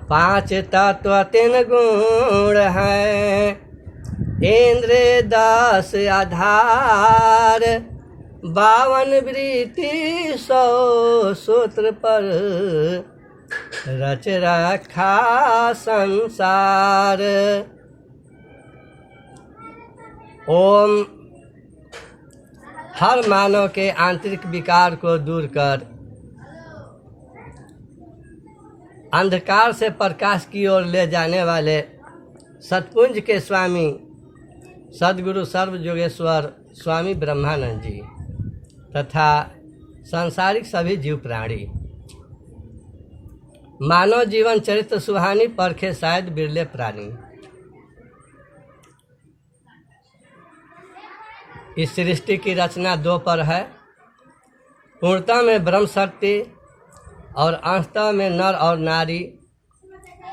पांच तत्व तीन गुण हैं, इंद्र 10 आधार, 52 वृत्ति 100 सूत्र पर रच रखा संसार। ओम हर मानव के आंतरिक विकार को दूर कर अंधकार से प्रकाश की ओर ले जाने वाले सतपुंज के स्वामी सद्गुरु सर्व योगेश्वर स्वामी ब्रह्मानंद जी तथा सांसारिक सभी जीव प्राणी। मानव जीवन चरित्र सुहानी, परखे शायद बिरले प्राणी। इस सृष्टि की रचना 2 पर है, पूर्णता में ब्रह्म शक्ति और अंशतः में नर और नारी।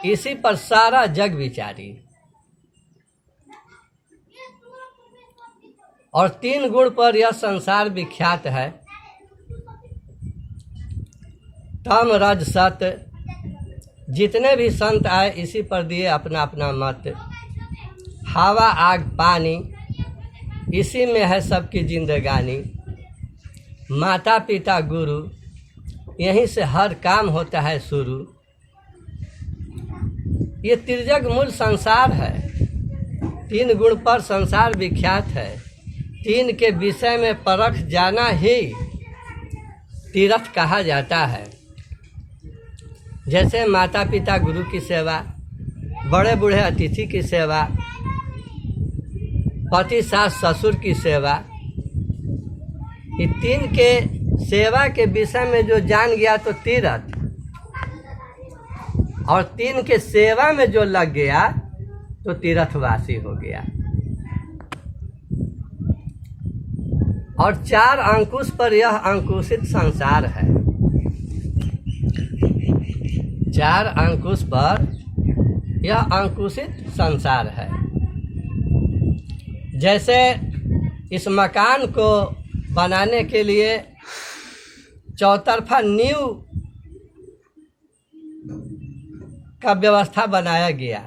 इसी पर सारा जग विचारी। और 3 गुण पर यह संसार विख्यात है, तम रज सत। जितने भी संत आए इसी पर दिए अपना अपना मत। हवा आग पानी, इसी में है सबकी जिंदगानी। माता पिता गुरु, यहीं से हर काम होता है शुरू। ये त्रिजग मूल संसार है, 3 गुण पर संसार विख्यात है। 3 के विषय में परख जाना ही तीर्थ कहा जाता है। जैसे माता पिता गुरु की सेवा, बड़े बूढ़े अतिथि की सेवा, पति सास ससुर की सेवा। ये 3 के सेवा के विषय में जो जान गया तो तीर्थ, और 3 के सेवा में जो लग गया तो तीर्थवासी हो गया। और 4 अंकुश पर यह अंकुशित संसार है। 4 अंकुश पर यह अंकुशित संसार है। जैसे इस मकान को बनाने के लिए चौतरफा नींव का व्यवस्था बनाया गया,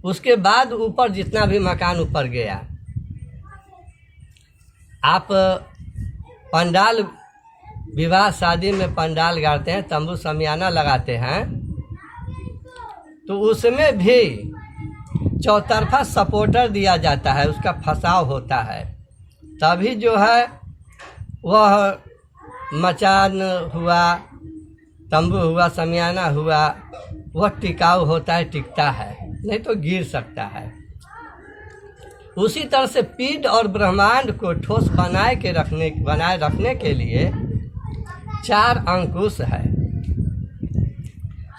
उसके बाद ऊपर जितना भी मकान ऊपर गया। आप पंडाल, विवाह शादी में पंडाल गाड़ते हैं, तंबू समियाना लगाते हैं, तो उसमें भी चौतरफा सपोर्टर दिया जाता है, उसका फंसाव होता है, तभी जो है वह मचान हुआ, तंबू हुआ, समियाना हुआ, वह टिकाऊ होता है, टिकता है, नहीं तो गिर सकता है। उसी तरह से पीड और ब्रह्मांड को ठोस बनाए रखने के लिए 4 अंकुश है।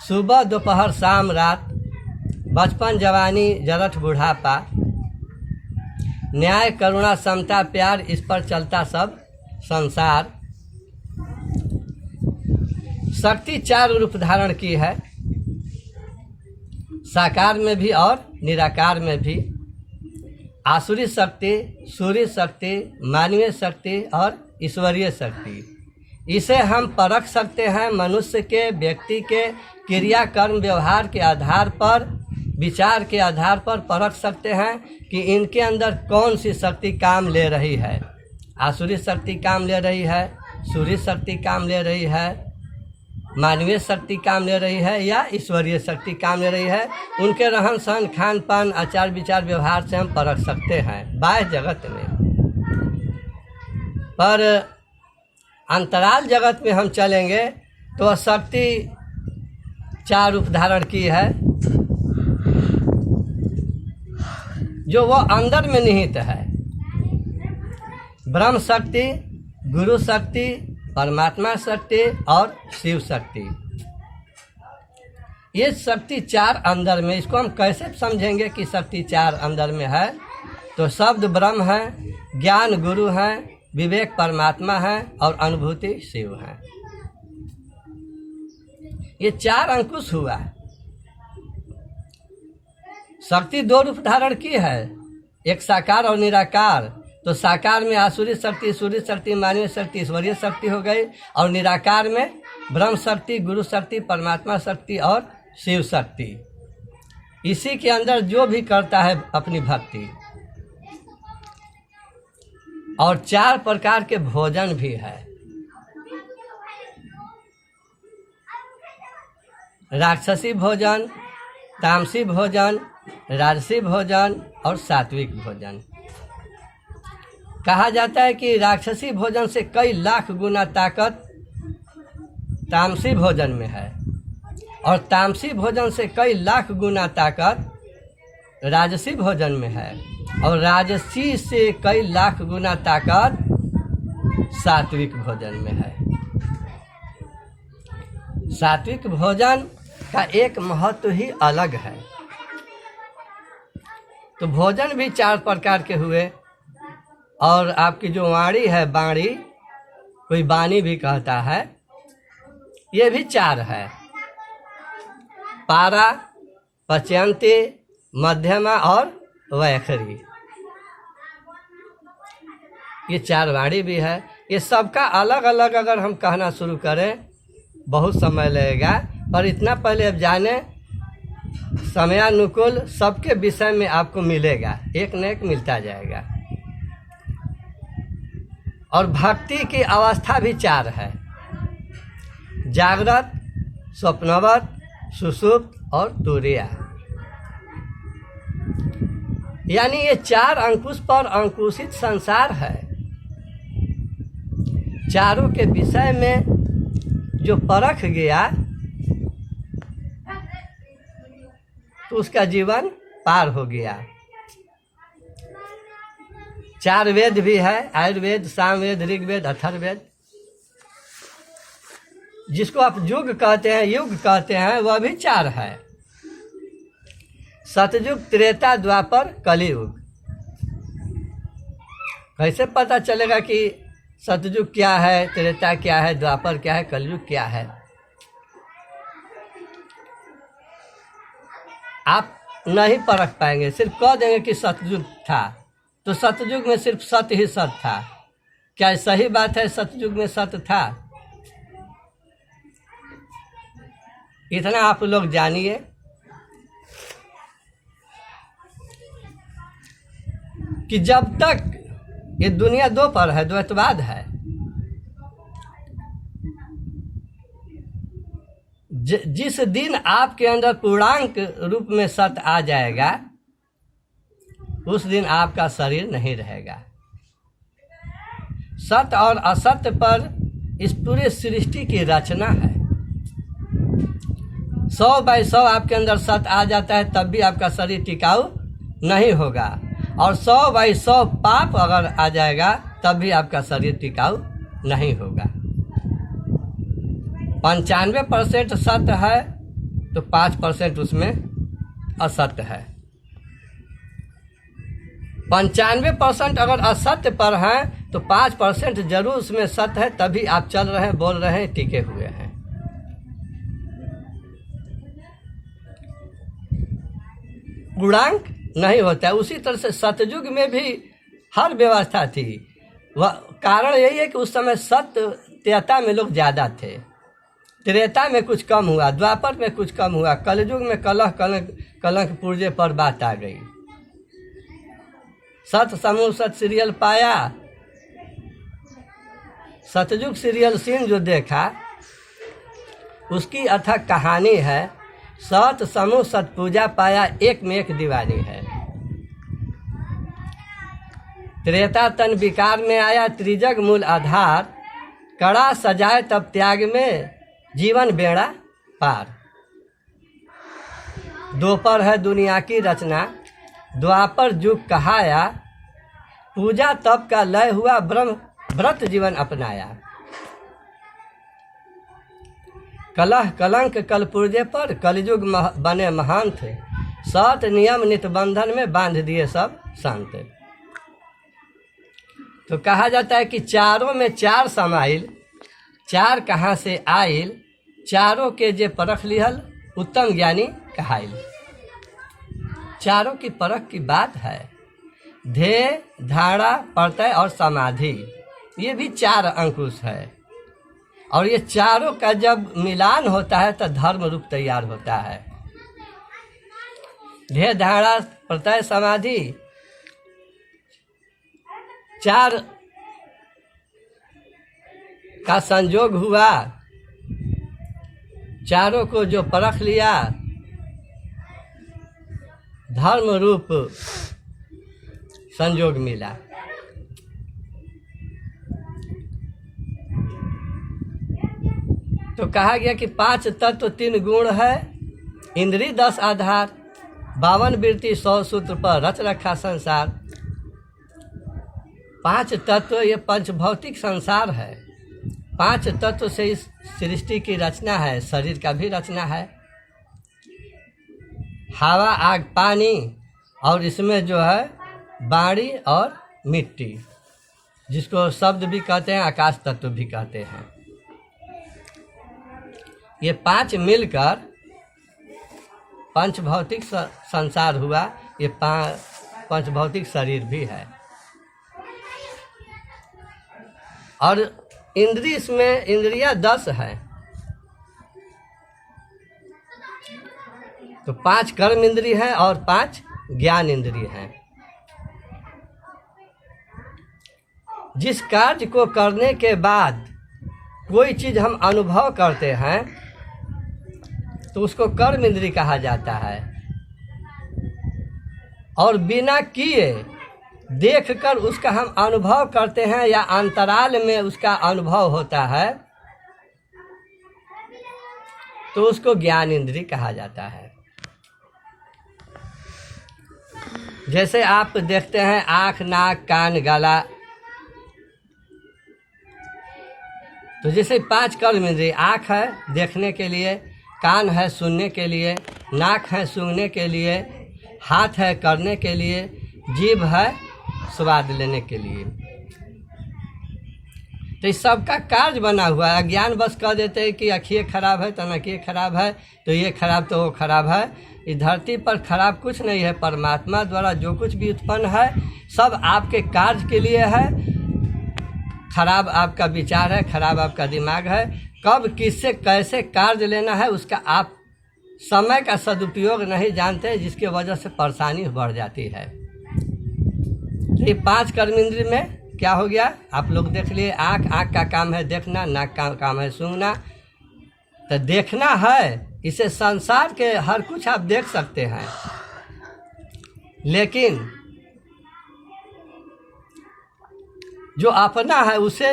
सुबह दोपहर शाम रात, बचपन जवानी जरठ बुढ़ापा, न्याय करुणा समता प्यार, इस पर चलता सब संसार। शक्ति 4 रूप धारण की है, साकार में भी और निराकार में भी। आसुरी शक्ति, सूर्य शक्ति, मानवीय शक्ति और ईश्वरीय शक्ति। इसे हम परख सकते हैं मनुष्य के, व्यक्ति के क्रिया कर्म व्यवहार के आधार पर, विचार के आधार पर परख सकते हैं कि इनके अंदर कौन सी शक्ति काम ले रही है। आसुरी शक्ति काम ले रही है, सूर्य शक्ति काम ले रही है, मानवीय शक्ति काम ले रही है या ईश्वरीय शक्ति काम ले रही है। उनके रहन सहन, खान पान, आचार विचार व्यवहार से हम परख सकते हैं बाह्य जगत में। पर अंतराल जगत में हम चलेंगे तो शक्ति 4 रूप धारण की है, जो वो अंदर में निहित है। ब्रह्म शक्ति, गुरु शक्ति, परमात्मा शक्ति और शिव शक्ति। ये शक्ति 4 अंदर में। इसको हम कैसे समझेंगे कि शक्ति 4 अंदर में है? तो शब्द ब्रह्म है, ज्ञान गुरु है, विवेक परमात्मा है और अनुभूति शिव है। ये 4 अंकुश हुआ। शक्ति 2 रूप धारण की है, एक साकार और निराकार। तो साकार में आसुरी शक्ति, सूर्य शक्ति, मानवीय शक्ति, ईश्वरीय शक्ति हो गई, और निराकार में ब्रह्म शक्ति, गुरु शक्ति, परमात्मा शक्ति और शिव शक्ति। इसी के अंदर जो भी करता है अपनी भक्ति। और 4 प्रकार के भोजन भी है, राक्षसी भोजन, तामसी भोजन, राजसी भोजन और सात्विक भोजन। कहा जाता है कि राक्षसी भोजन से कई लाख गुना ताकत तामसी भोजन में है, और तामसी भोजन से कई लाख गुना ताकत राजसी भोजन में है, और राजसी से कई लाख गुना ताकत सात्विक भोजन में है। सात्विक भोजन का एक महत्व ही अलग है। तो भोजन भी 4 प्रकार के हुए, और आपकी जो वाणी है, बाणी, कोई बानी भी कहता है, ये भी 4 है। पारा, पच्यंती, मध्यमा और वैखरी, ये 4 वाणी भी है। ये सबका अलग अलग अगर हम कहना शुरू करें बहुत समय लगेगा, पर इतना पहले अब जाने, समयानुकूल सबके विषय में आपको मिलेगा, एक न एक मिलता जाएगा। और भक्ति की अवस्था भी 4 है, जागृत, स्वप्नवत, सुषुप्त और तुरीया। यानी ये 4 अंकुश पर अंकुशित संसार है। चारों के विषय में जो परख गया तो उसका जीवन पार हो गया। 4 वेद भी है, आयुर्वेद, सामवेद, ऋग्वेद, अथर्ववेद। जिसको आप युग कहते हैं, युग कहते हैं, वह भी 4 है। सतयुग, त्रेता, द्वापर, कलियुग। कैसे पता चलेगा कि सतयुग क्या है, त्रेता क्या है, द्वापर क्या है, कलयुग क्या है? आप नहीं परख पाएंगे। सिर्फ कह देंगे कि सतयुग था, तो सतयुग में सिर्फ सत्य ही सत्य था। क्या सही बात है सतयुग में सत्य था? इतना आप लोग जानिए कि जब तक ये दुनिया 2 पर है, द्वैतवाद है, जिस दिन आपके अंदर पूर्णांक रूप में सत्य आ जाएगा, उस दिन आपका शरीर नहीं रहेगा। सत्य और असत्य पर इस पूरे सृष्टि की रचना है। 100/100 आपके अंदर सत्य आ जाता है, तब भी आपका शरीर टिकाऊ नहीं होगा, और 100/100 पाप अगर आ जाएगा तब भी आपका शरीर टिकाऊ नहीं होगा। 95% सत्य है तो 5% उसमें असत्य है। 95% अगर असत्य पर है तो 5% जरूर उसमें सत्य है, तभी आप चल रहे हैं, बोल रहे हैं, टिके हुए हैं। गुणांक नहीं होता है। उसी तरह से सतयुग में भी हर व्यवस्था थी। वह कारण यही है कि उस समय सत्य, त्रेता में लोग ज़्यादा थे, त्रेता में कुछ कम हुआ, द्वापर में कुछ कम हुआ, कलयुग में कलंक पुर्जे पर बात आ गई। सत समूह सत सीरियल पाया, सतयुग सीरियल सीन जो देखा उसकी अथक कहानी है। सत समूह सत पूजा पाया, एक में एक दीवानी है। त्रेता तन विकार में आया, त्रिजग मूल आधार, कड़ा सजाए तब त्याग में, जीवन बेड़ा पार। दोपहर है दुनिया की रचना, द्वापर युग कहाया, पूजा तप का लय हुआ, ब्रह्म व्रत जीवन अपनाया। कलह कलंक कल पुर्जे पर, कलयुग बने महान थे, सत नियम नित बंधन में बांध दिए सब संत। तो कहा जाता है कि चारों में 4 समाइल, 4 कहाँ से आइल, चारों के जे परख लिहल, उत्तम ज्ञानी कहाइल। चारों की परख की बात है। ध्येय, धारणा, प्रत्यय और समाधि, ये भी 4 अंकुश है। और ये चारों का जब मिलान होता है तो धर्म रूप तैयार होता है। ध्येय, धारणा, प्रत्यय, समाधि 4 का संयोग हुआ, चारों को जो परख लिया, धर्म रूप संयोग मिला। तो कहा गया कि 5 तत्व 3 गुण है, इंद्रिय 10 आधार, 52 वृत्ति 100 सूत्र पर रच रखा संसार। 5 तत्व ये पंचभौतिक संसार है। 5 तत्व से इस सृष्टि की रचना है, शरीर का भी रचना है। हवा, आग, पानी और इसमें जो है वाणी और मिट्टी, जिसको शब्द भी कहते हैं, आकाश तत्व भी कहते हैं। ये 5 मिलकर पंचभौतिक संसार हुआ। ये पंचभौतिक शरीर भी है। और इंद्रिय, इसमें इंद्रियां 10 है। तो 5 कर्म इंद्रिय है और 5 ज्ञान इंद्रिय है। जिस कार्य को करने के बाद कोई चीज हम अनुभव करते हैं तो उसको कर्म इंद्रिय कहा जाता है। और बिना किए देखकर उसका हम अनुभव करते हैं या अंतराल में उसका अनुभव होता है तो उसको ज्ञान इंद्रिय कहा जाता है। जैसे आप देखते हैं आँख, नाक, कान, गला, तो जैसे 5 कर्म इंद्रिय, आँख है देखने के लिए, कान है सुनने के लिए, नाक है सूंघने के लिए, हाथ है करने के लिए, जीभ है स्वाद लेने के लिए। तो इस सब का कार्य बना हुआ है। अज्ञान बस कह देते हैं कि आँखें खराब है तो आँखें खराब है, तो ये खराब तो वो खराब है। इस धरती पर खराब कुछ नहीं है। परमात्मा द्वारा जो कुछ भी उत्पन्न है सब आपके कार्य के लिए है। खराब आपका विचार है, खराब आपका दिमाग है। कब किससे कैसे कार्य लेना है उसका आप समय का सदुपयोग नहीं जानते, जिसकी वजह से परेशानी बढ़ जाती है। तो ये 5 कर्म इंद्रिय में क्या हो गया, आप लोग देख लिए। आँख का काम है देखना, नाक का काम है सूंघना। तो देखना है, इसे संसार के हर कुछ आप देख सकते हैं, लेकिन जो अपना है उसे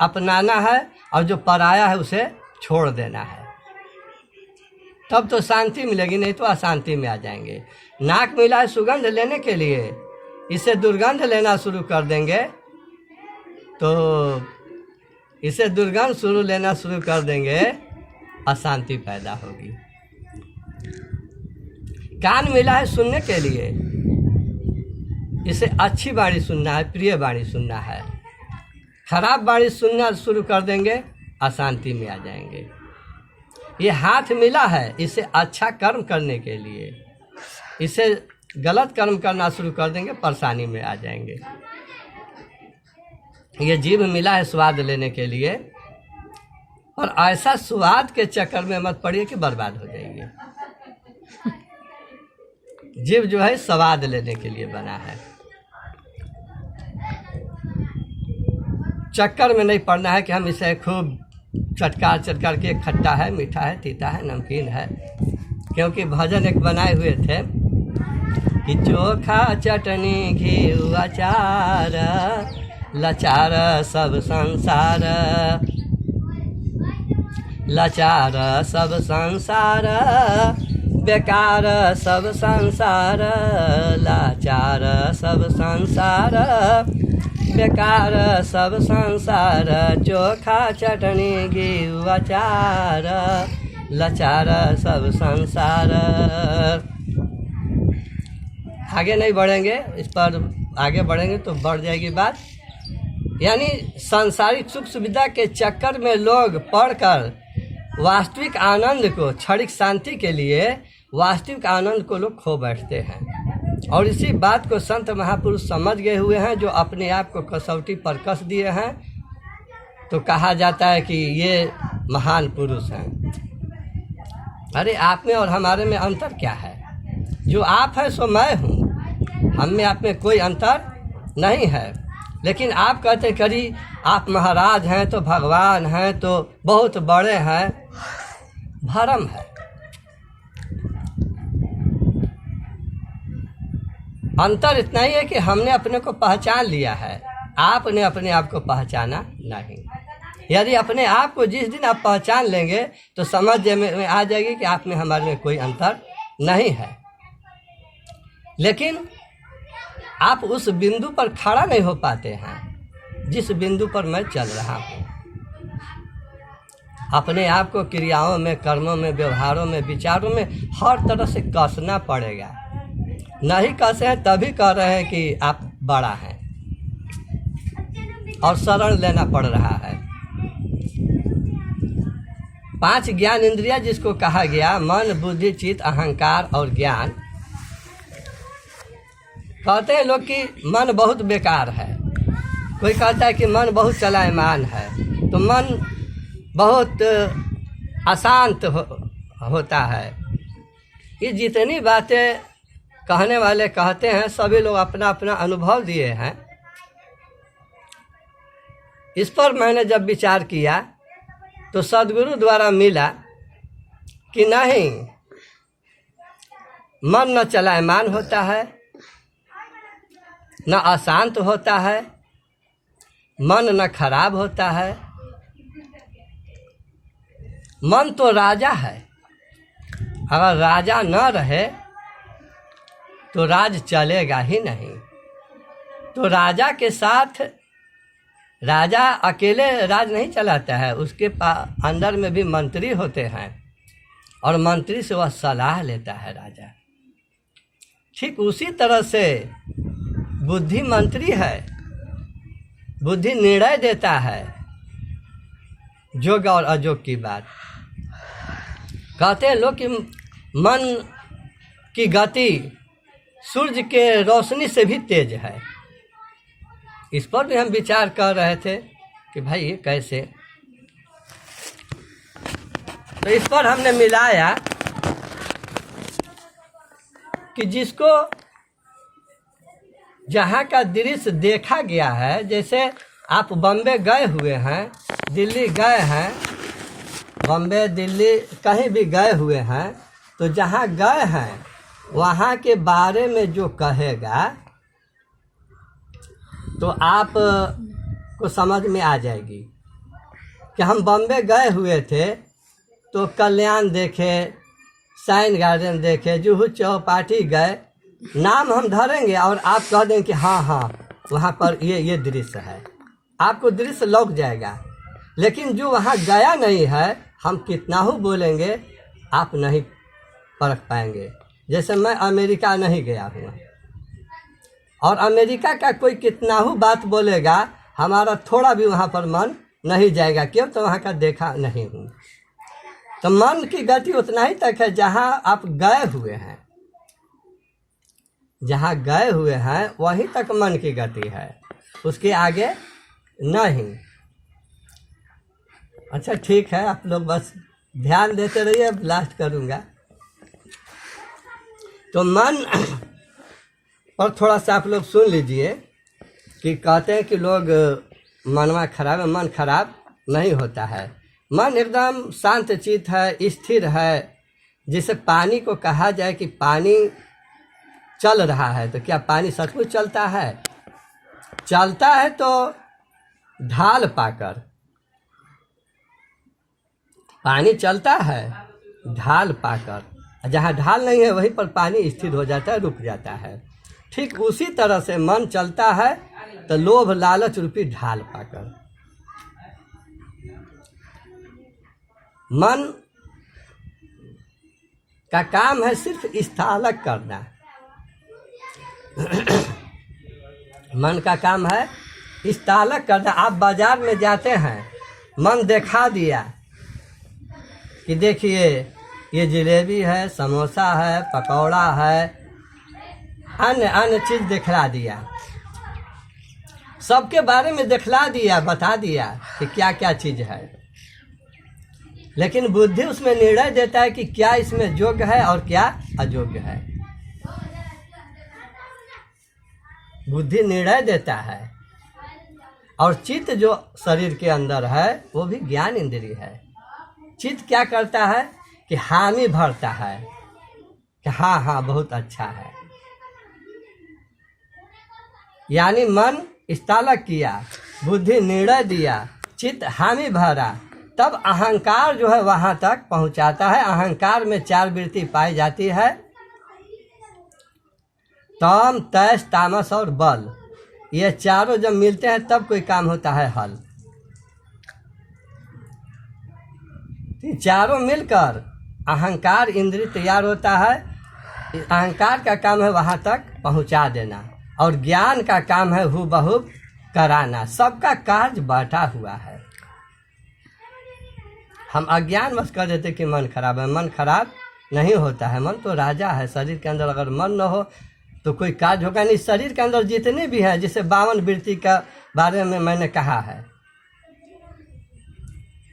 अपनाना है और जो पराया है उसे छोड़ देना है। तब तो शांति मिलेगी, नहीं तो अशांति में आ जाएंगे। नाक मिला है सुगंध लेने के लिए, इसे दुर्गंध लेना शुरू कर देंगे तो इसे दुर्गंध लेना शुरू कर देंगे, अशांति पैदा होगी। कान मिला है सुनने के लिए, इसे अच्छी वाणी सुनना है, प्रिय वाणी सुनना है। खराब वाणी सुनना शुरू कर देंगे, अशांति में आ जाएंगे। ये हाथ मिला है, इसे अच्छा कर्म करने के लिए, इसे गलत कर्म करना शुरू कर देंगे, परेशानी में आ जाएंगे। ये जीभ मिला है स्वाद लेने के लिए, और ऐसा स्वाद के चक्कर में मत पड़िए कि बर्बाद हो जाएंगे। जीभ जो है स्वाद लेने के लिए बना है, चक्कर में नहीं पड़ना है कि हम इसे खूब चटकार के खट्टा है, मीठा है, तीता है, नमकीन है। क्योंकि भजन एक बनाए हुए थे कि चोखा चटनी घी अचार लाचार सब संसार, लाचार सब संसार, बेकार सब संसार, लाचार सब संसार, बेकार सब संसार, चोखा चटनी घी अचार लाचार सब संसार। आगे नहीं बढ़ेंगे, इस पर आगे बढ़ेंगे तो बढ़ जाएगी बात। यानी सांसारिक सुख सुविधा के चक्कर में लोग पढ़कर वास्तविक आनंद को, क्षणिक शांति के लिए वास्तविक आनंद को लोग खो बैठते हैं। और इसी बात को संत महापुरुष समझ गए हुए हैं, जो अपने आप को कसौटी पर कस दिए हैं, तो कहा जाता है कि ये महान पुरुष हैं। अरे आप में और हमारे में अंतर क्या है? जो आप है सो मैं हूँ, हम में आप में कोई अंतर नहीं है। लेकिन आप कहते करी आप महाराज हैं तो भगवान हैं तो बहुत बड़े हैं, भरम है। अंतर इतना ही है कि हमने अपने को पहचान लिया है, आपने अपने आप को पहचाना नहीं। यदि अपने आप को जिस दिन आप पहचान लेंगे तो समझ में आ जाएगी कि आप में हमारे में कोई अंतर नहीं है। लेकिन आप उस बिंदु पर खड़ा नहीं हो पाते हैं जिस बिंदु पर मैं चल रहा हूँ। अपने आप को क्रियाओं में, कर्मों में, व्यवहारों में, विचारों में हर तरह से कसना पड़ेगा। नहीं कसे हैं तभी कह रहे हैं कि आप बड़ा हैं और शरण लेना पड़ रहा है। 5 ज्ञान इंद्रिया जिसको कहा गया, मन, बुद्धि, चित्त, अहंकार और ज्ञान। कहते हैं लोग कि मन बहुत बेकार है, कोई कहता है कि मन बहुत चलायमान है, तो मन बहुत अशांत होता है। ये जितनी बातें कहने वाले कहते हैं, सभी लोग अपना अपना अनुभव दिए हैं। इस पर मैंने जब विचार किया तो सद्गुरु द्वारा मिला कि नहीं, मन न चलायमान होता है, न अशांत होता है, मन न खराब होता है। मन तो राजा है, अगर राजा न रहे तो राज चलेगा ही नहीं। तो राजा के साथ, राजा अकेले राज नहीं चलाता है, उसके अंदर में भी मंत्री होते हैं और मंत्री से वह सलाह लेता है राजा। ठीक उसी तरह से बुद्धि मंत्री है, बुद्धि निर्णय देता है योग और अयोग की बात। कहते हैं लोग कि मन की गति सूर्य के रोशनी से भी तेज है। इस पर भी हम विचार कर रहे थे कि भाई ये कैसे। तो इस पर हमने मिलाया कि जिसको जहाँ का दृश्य देखा गया है, जैसे आप बम्बे गए हुए हैं, दिल्ली गए हैं, बम्बे दिल्ली कहीं भी गए हुए हैं, तो जहाँ गए हैं वहाँ के बारे में जो कहेगा तो आप को समझ में आ जाएगी कि हम बम्बे गए हुए थे तो कल्याण देखे, साइन गार्डन देखे, जुहू चौपाटी गए, नाम हम धरेंगे और आप कह देंगे कि हाँ हाँ वहाँ पर ये दृश्य है, आपको दृश्य लौक जाएगा। लेकिन जो वहाँ गया नहीं है, हम कितना ही बोलेंगे आप नहीं परख पाएंगे। जैसे मैं अमेरिका नहीं गया हूँ और अमेरिका का कोई कितना ही बात बोलेगा, हमारा थोड़ा भी वहाँ पर मन नहीं जाएगा, क्यों? तो वहाँ का देखा नहीं हूँ। तो मन की गति उतना ही तक है जहाँ आप गए हुए हैं, जहाँ गए हुए हैं वहीं तक मन की गति है, उसके आगे नहीं। अच्छा ठीक है, आप लोग बस ध्यान देते रहिए, अब लास्ट करूँगा। तो मन और थोड़ा सा आप लोग सुन लीजिए कि कहते हैं कि लोग मनवा खराब है, मन खराब नहीं होता है। मन एकदम शांत चित्त है, स्थिर है। जैसे पानी को कहा जाए कि पानी चल रहा है, तो क्या पानी सचमुच चलता है? चलता है तो ढाल पाकर। पानी चलता है ढाल पाकर, जहाँ ढाल नहीं है वहीं पर पानी स्थिर हो जाता है, रुक जाता है। ठीक उसी तरह से मन चलता है तो लोभ लालच रूपी ढाल पाकर। मन का काम है सिर्फ स्थालक करना। मन का काम है स्थालक करना। आप बाजार में जाते हैं, मन दिखा दिया कि देखिए ये जलेबी है, समोसा है, पकौड़ा है, अन्य अन्य चीज दिखला दिया, सबके बारे में दिखला दिया, बता दिया कि क्या क्या चीज है, लेकिन बुद्धि उसमें निर्णय देता है कि क्या इसमें योग्य है और क्या अयोग्य है। बुद्धि निर्णय देता है। और चित्त जो शरीर के अंदर है वो भी ज्ञान इंद्रिय है। चित्त क्या करता है कि हामी भरता है कि हाँ हाँ बहुत अच्छा है, यानी मन स्थालक किया, बुद्धि निर्णय दिया, चित्त हामी भरा, तब अहंकार जो है वहां तक पहुंचाता है। अहंकार में 4 वृत्ति पाई जाती है, तम, तैस, तामस और बल। ये चारों जब मिलते हैं तब कोई काम होता है हल। चारों मिलकर अहंकार इंद्रिय तैयार होता है। अहंकार का काम है वहां तक पहुंचा देना और ज्ञान का काम है हूबहू कराना। सबका कार्य बांटा हुआ है। हम अज्ञान बस कर देते कि मन खराब है। मन खराब नहीं होता है, मन तो राजा है। शरीर के अंदर अगर मन न हो तो कोई कार्य होगा नहीं। शरीर के अंदर जितने भी हैं, जैसे 52 वृत्ति का बारे में मैंने कहा है,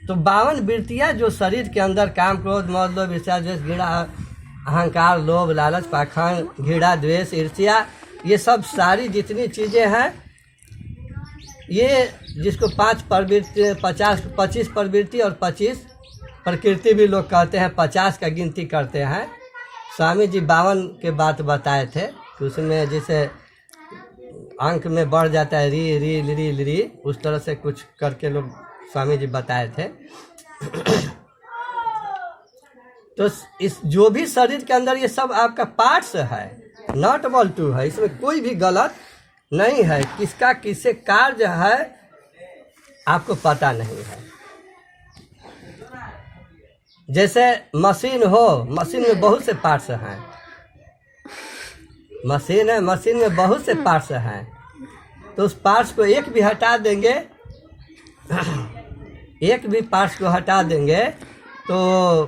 तो 52 वृत्तियां जो शरीर के अंदर काम, क्रोध, मद, लोभ, ईर्ष्या, द्वेष, घृणा, अहंकार, लोभ, लालच, पाखंड, घृणा, द्वेष, ईर्ष्या, ये सब सारी जितनी चीजें हैं, ये जिसको 5 प्रवृत्ति, 25 प्रवृत्ति और 25 प्रकृति भी लोग कहते हैं, 50 का गिनती करते हैं। स्वामी जी 52 के बात बताए थे कि उसमें जैसे अंक में बढ़ जाता है री री ली ली, उस तरह से कुछ करके लोग स्वामी जी बताए थे। तो इस जो भी शरीर के अंदर ये सब आपका पार्ट्स है, नॉट बॉल टू है, इसमें कोई भी गलत नहीं है। किसका किससे कार्य है आपको पता नहीं है। जैसे मशीन हो, मशीन में बहुत से पार्ट्स हैं। मशीन है, मशीन में बहुत से पार्ट्स हैं, तो उस पार्ट्स को एक भी हटा देंगे, एक भी पार्ट्स को हटा देंगे तो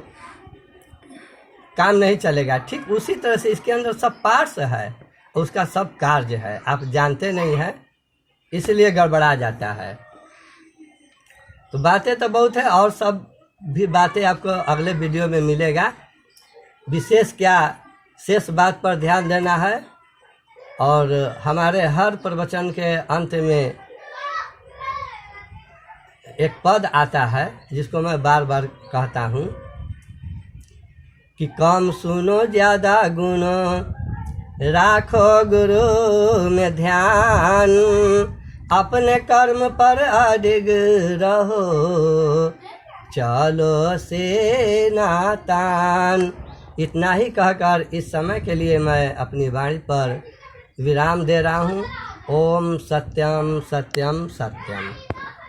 काम नहीं चलेगा। ठीक उसी तरह से इसके अंदर सब पार्ट्स है, उसका सब कार्य है, आप जानते नहीं हैं, इसलिए गड़बड़ा जाता है। तो बातें तो बहुत है, और सब भी बातें आपको अगले वीडियो में मिलेगा। विशेष क्या शेष बात पर ध्यान देना है। और हमारे हर प्रवचन के अंत में एक पद आता है जिसको मैं बार बार कहता हूँ कि कम सुनो ज़्यादा गुनो, राखो गुरु में ध्यान, अपने कर्म पर अडिग रहो, चलो से नातान। इतना ही कहकर इस समय के लिए मैं अपनी वाणी पर विराम दे रहा हूँ। ओम सत्यम सत्यम सत्यम।